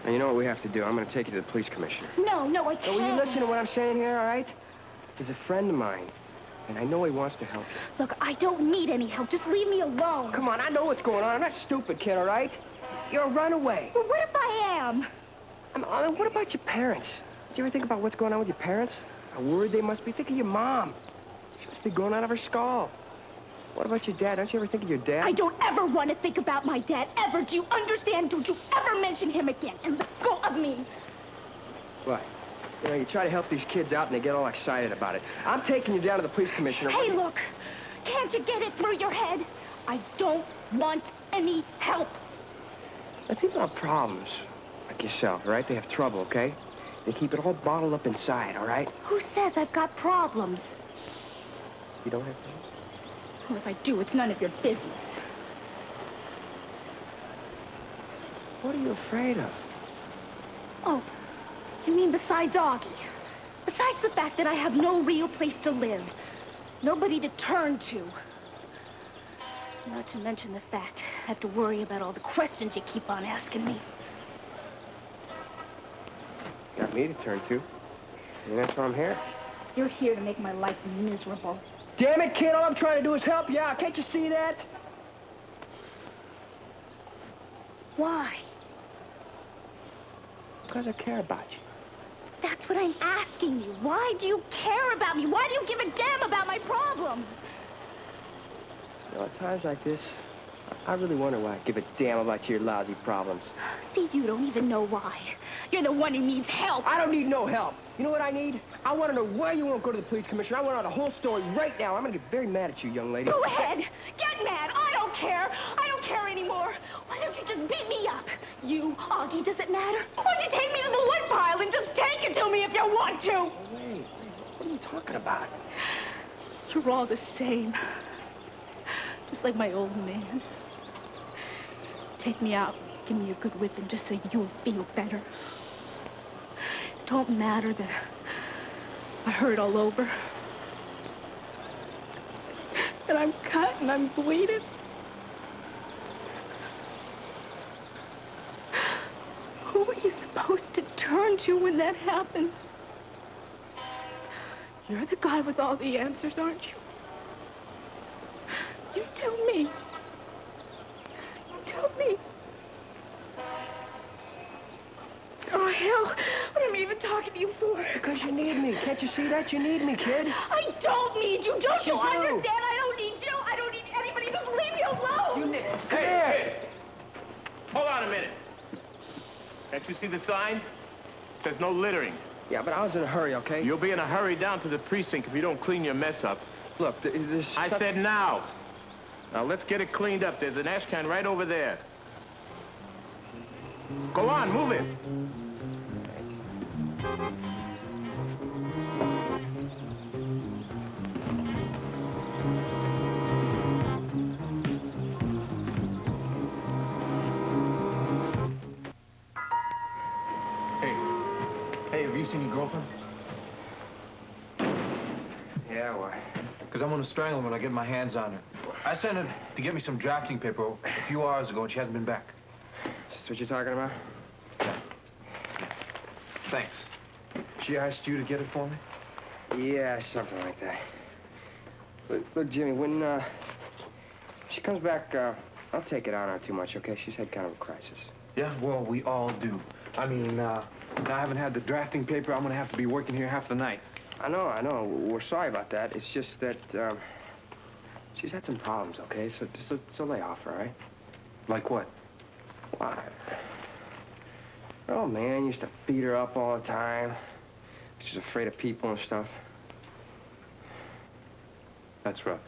Now, you know what we have to do? I'm going to take you to the police commissioner. No, I can't. So will you listen to what I'm saying here, all right? He's a friend of mine, and I know he wants to help you. Look, I don't need any help. Just leave me alone. Come on, I know what's going on. I'm not stupid, kid, all right? You're a runaway. Well, what if I am? I mean, what about your parents? Did you ever think about what's going on with your parents? How worried they must be? Think of your mom. She must be going out of her skull. What about your dad? Don't you ever think of your dad? I don't ever want to think about my dad, ever. Do you understand? Don't you ever mention him again. And let go of me. What? You know, you try to help these kids out and they get all excited about it. I'm taking you down to the police commissioner. Hey, look. Can't you get it through your head? I don't want any help. Now, people have problems, like yourself, all right? They have trouble, okay? They keep it all bottled up inside, all right? Who says I've got problems? You don't have problems? Well, if I do, it's none of your business. What are you afraid of? Oh, you mean besides Augie? Besides the fact that I have no real place to live. Nobody to turn to. Not to mention the fact I have to worry about all the questions you keep on asking me. Got me to turn to. And that's why I'm here. You're here to make my life miserable. Damn it, kid, all I'm trying to do is help you out. Can't you see that? Why? Because I care about you. That's what I'm asking you. Why do you care about me? Why do you give a damn about my problems? You know, at times like this, I really wonder why I give a damn about your lousy problems. See, you don't even know why. You're the one who needs help. I don't need no help. You know what I need? I want to know why you won't go to the police commissioner. I want to know the whole story right now. I'm going to get very mad at you, young lady. Go ahead. Get mad. I don't care. I don't care anymore. Why don't you just beat me up? You, Augie, does it matter? Why don't you take me to the woodpile and just take it to me if you want to? Oh, wait. What are you talking about? You're all the same. Just like my old man. Take me out. Give me a good whipping just so you'll feel better. It don't matter that I hurt all over. And I'm cut and I'm bleeding. Who are you supposed to turn to when that happens? You're the guy with all the answers, aren't you? You tell me. You tell me. Oh, hell. What am I even talking to you for? Because you need me. Can't you see that? You need me, kid. I don't need you. Don't you do. understand? I don't need you. I don't need anybody. Just leave me alone. You need... Hey! Hold on a minute. Can't you see the signs? It says no littering. Yeah, but I was in a hurry, okay? You'll be in a hurry down to the precinct if you don't clean your mess up. Look, this... I said now. Now, let's get it cleaned up. There's an ash can right over there. Go on, move it. Hey, have you seen your girlfriend? Yeah, why? Because I'm gonna strangle her when I get my hands on her. I sent her to get me some drafting paper a few hours ago, and she hasn't been back. Is this what you're talking about? Thanks. She asked you to get it for me? Yeah, something like that. Look, Jimmy, when she comes back, I'll take it out on her too much, okay? She's had kind of a crisis. Yeah, well, we all do. I mean, now I haven't had the drafting paper. I'm gonna have to be working here half the night. I know. We're sorry about that. It's just that, she's had some problems, okay? So lay off her, all right? Like what? Why? Oh, man, used to beat her up all the time. She's afraid of people and stuff. That's rough.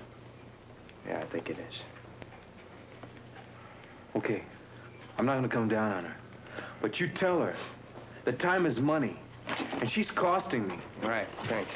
Yeah, I think it is. Okay, I'm not gonna come down on her. But you tell her that time is money, and she's costing me. All right, thanks.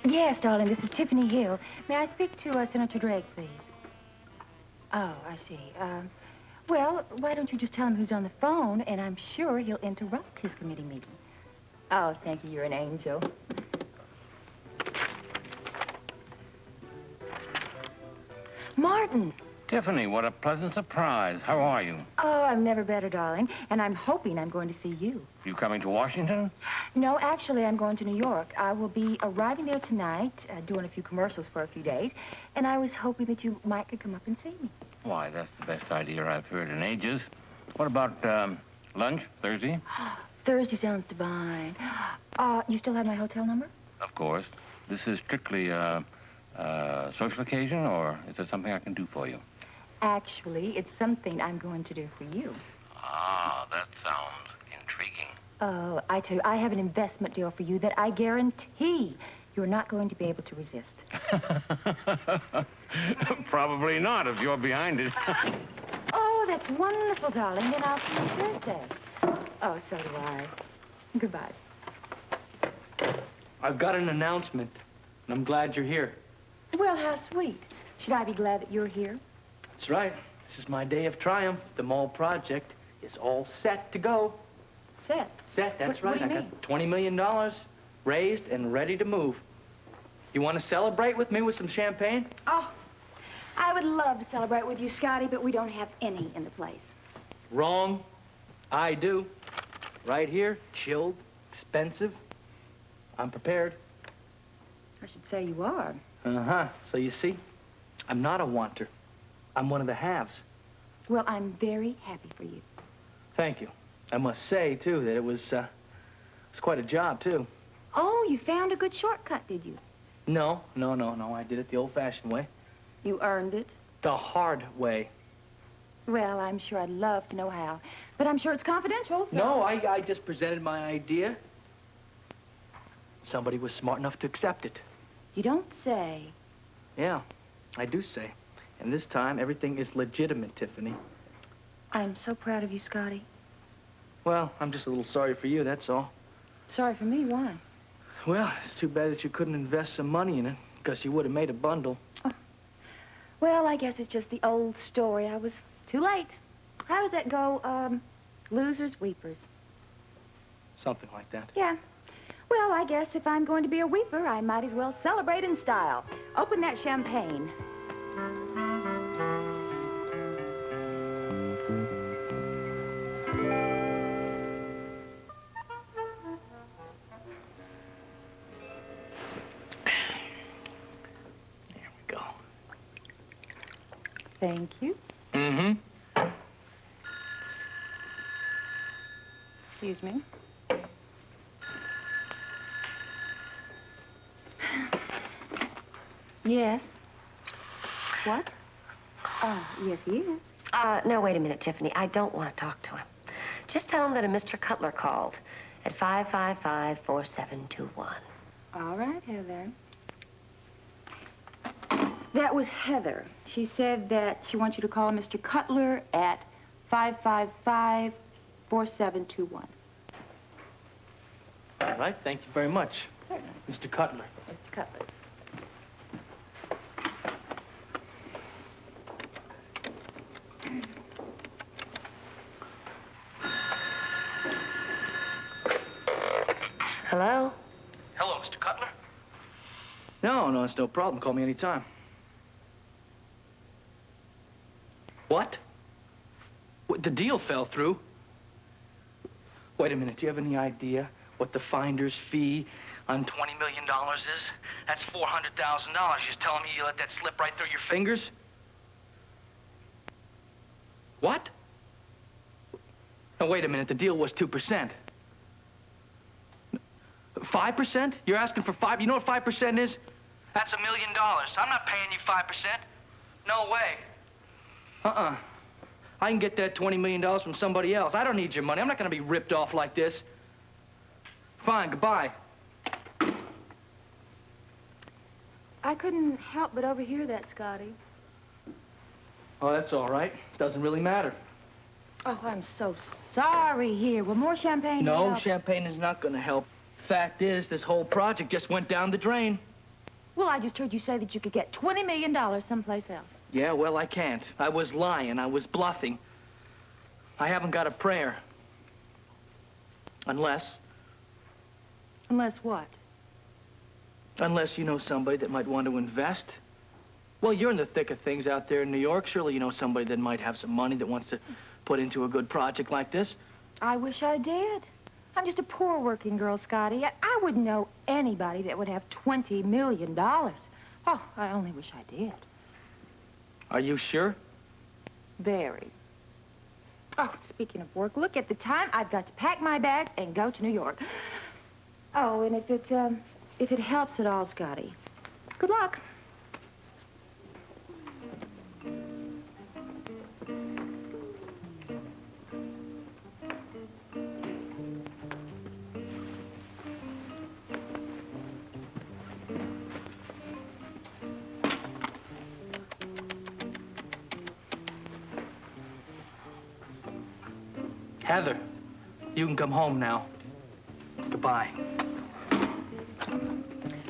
Yes, darling, this is Tiffany Hill. May I speak to Senator Drake, please? Oh, I see. Well, why don't you just tell him who's on the phone, and I'm sure he'll interrupt his committee meeting. Oh, thank you. You're an angel. Martin. Tiffany, what a pleasant surprise. How are you? Oh, I'm never better, darling. And I'm hoping I'm going to see you. You coming to Washington? No, actually, I'm going to New York. I will be arriving there tonight, doing a few commercials for a few days. And I was hoping that you might could come up and see me. Why, that's the best idea I've heard in ages. What about, lunch, Thursday? Thursday sounds divine. You still have my hotel number? Of course. This is strictly, social occasion, or is it something I can do for you? Actually, it's something I'm going to do for you. Ah, that sounds intriguing. Oh, I tell you, I have an investment deal for you that I guarantee you're not going to be able to resist. Probably not, if you're behind it. Oh, that's wonderful, darling. Then I'll see you Thursday. Oh, so do I. Goodbye. I've got an announcement, and I'm glad you're here. Well, how sweet. Should I be glad that you're here? That's right. This is my day of triumph. The mall project is all set to go. Set? Set, that's What right. do you I got $20 million raised and ready to move. You want to celebrate with me with some champagne? Oh, I would love to celebrate with you, Scotty, but we don't have any in the place. Wrong. I do. Right here, chilled, expensive. I'm prepared. I should say you are. Uh-huh. So you see, I'm not a wanter. I'm one of the haves. Well, I'm very happy for you. Thank you. I must say, too, that it was quite a job, too. Oh, you found a good shortcut, did you? No. I did it the old-fashioned way. You earned it? The hard way. Well, I'm sure I'd love to know how. But I'm sure it's confidential. So... No, I just presented my idea. Somebody was smart enough to accept it. You don't say. Yeah, I do say. And this time, everything is legitimate, Tiffany. I'm so proud of you, Scotty. Well, I'm just a little sorry for you, that's all. Sorry for me, why? Well, it's too bad that you couldn't invest some money in it, because you would have made a bundle. Oh. Well, I guess it's just the old story. I was too late. How does that go? Losers, weepers. Something like that. Yeah. Well, I guess if I'm going to be a weeper, I might as well celebrate in style. Open that champagne. There we go. Thank you. Mm-hmm. Excuse me. Yes. What? Oh, yes, he is. No, wait a minute, Tiffany. I don't want to talk to him. Just tell him that a Mr. Cutler called at 555-4721. All right, Heather. That was Heather. She said that she wants you to call Mr. Cutler at 555-4721. All right, thank you very much. Certainly. Mr. Cutler. Mr. Cutler. Hello? Hello, Mr. Cutler. No, it's no problem. Call me anytime. What? The deal fell through? Wait a minute. Do you have any idea what the finder's fee on $20 million is? That's $400,000. You're just telling me you let that slip right through your fingers? What? No, wait a minute. The deal was 2%. 5%? You're asking for 5? You know what 5% is? That's $1 million. I'm not paying you 5%. No way. I can get that $20 million from somebody else. I don't need your money. I'm not going to be ripped off like this. Fine, goodbye. I couldn't help but overhear that, Scotty. Oh, that's all right. Doesn't really matter. Oh, I'm so sorry. Here, will more champagne No, help? champagne is not going to help. Fact is, this whole project just went down the drain. Well, I just heard you say that you could get $20 million someplace else. Yeah, well, I can't. I was lying. I was bluffing. I haven't got a prayer. Unless Unless what? you know somebody that might want to invest. Well, you're in the thick of things out there in New York. Surely you know somebody that might have some money that wants to put into a good project like this. I wish I did. I'm just a poor working girl, Scotty. I wouldn't know anybody that would have $20 million. Oh, I only wish I did. Are you sure? Very. Oh, speaking of work, look at the time. I've got to pack my bag and go to New York. Oh, and if it helps at all, Scotty, good luck. Heather, you can come home now. Goodbye.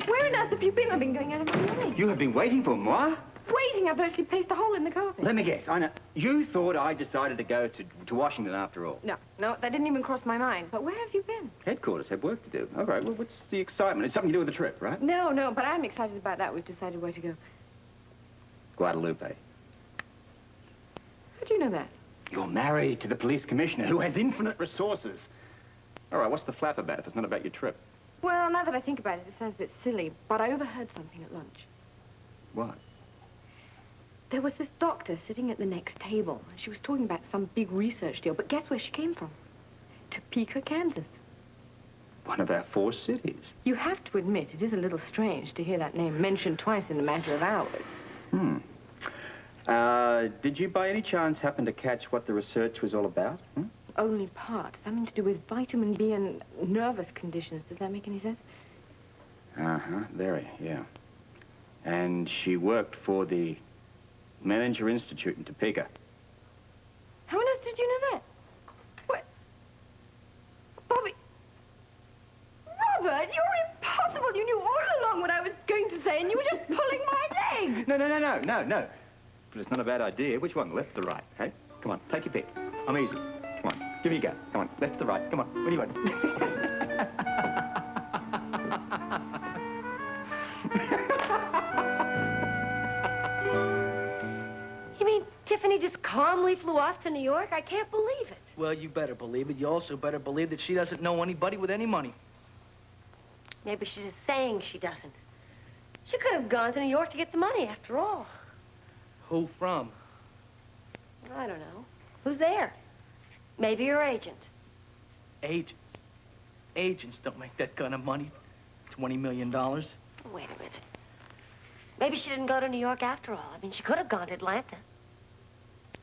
Where on earth have you been? I've been going out of my mind. You have been waiting for moi? Waiting, I've virtually placed a hole in the carpet. Let me guess. I know. You thought I decided to go to Washington after all. No, that didn't even cross my mind. But where have you been? Headquarters have work to do. All right, well, what's the excitement? It's something to do with the trip, right? No, but I'm excited about that. We've decided where to go. Guadalupe. How do you know that? You're married to the police commissioner who has infinite resources. All right, what's the flap about if it's not about your trip? Well, now that I think about it, it sounds a bit silly, but I overheard something at lunch. What? There was this doctor sitting at the next table. She was talking about some big research deal, but guess where she came from? Topeka, Kansas. One of our 4 cities. You have to admit, it is a little strange to hear that name mentioned twice in a matter of hours. Did you by any chance happen to catch what the research was all about? Only part. Something to do with vitamin B and nervous conditions. Does that make any sense? Uh-huh, very, yeah. And she worked for the Menninger Institute in Topeka. How on earth did you know that? What? Bobby! Robert, you're impossible! You knew all along what I was going to say, and you were just pulling my leg! No. But it's not a bad idea. Which one, left or right, hey? Come on, take your pick. I'm easy. Come on, give me a go. Come on, left or right. Come on, what do you want? You mean Tiffany just calmly flew off to New York? I can't believe it. Well, you better believe it. You also better believe that she doesn't know anybody with any money. Maybe she's just saying she doesn't. She could have gone to New York to get the money, after all. Who from? I don't know. Who's there? Maybe your agent. Agents. Agents don't make that kind of money. $20 million. Wait a minute. Maybe she didn't go to New York after all. I mean, she could have gone to Atlanta.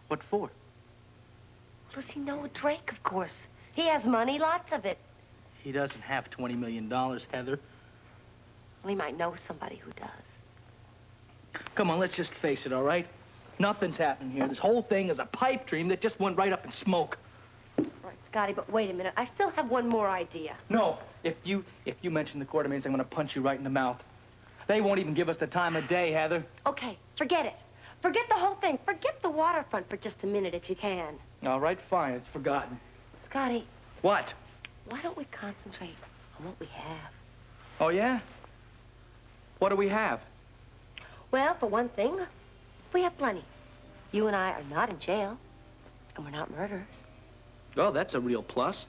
What for? Does he know Drake, of course? He has money, lots of it. He doesn't have $20 million, Heather. Well, he might know somebody who does. Come on, let's just face it, all right? Nothing's happening here. This whole thing is a pipe dream that just went right up in smoke. Right, Scotty, but wait a minute. I still have one more idea. No, if you mention the Quartermains, I'm gonna punch you right in the mouth. They won't even give us the time of day, Heather. Okay, forget it. Forget the whole thing. Forget the waterfront for just a minute if you can. All right, fine. It's forgotten. Scotty. What? Why don't we concentrate on what we have? Oh, yeah? What do we have? Well, for one thing, we have plenty. You and I are not in jail, and we're not murderers. Well, that's a real plus.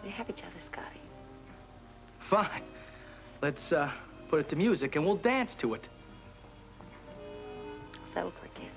We have each other, Scotty. Fine. Let's, put it to music, and we'll dance to it. Settle for a kiss.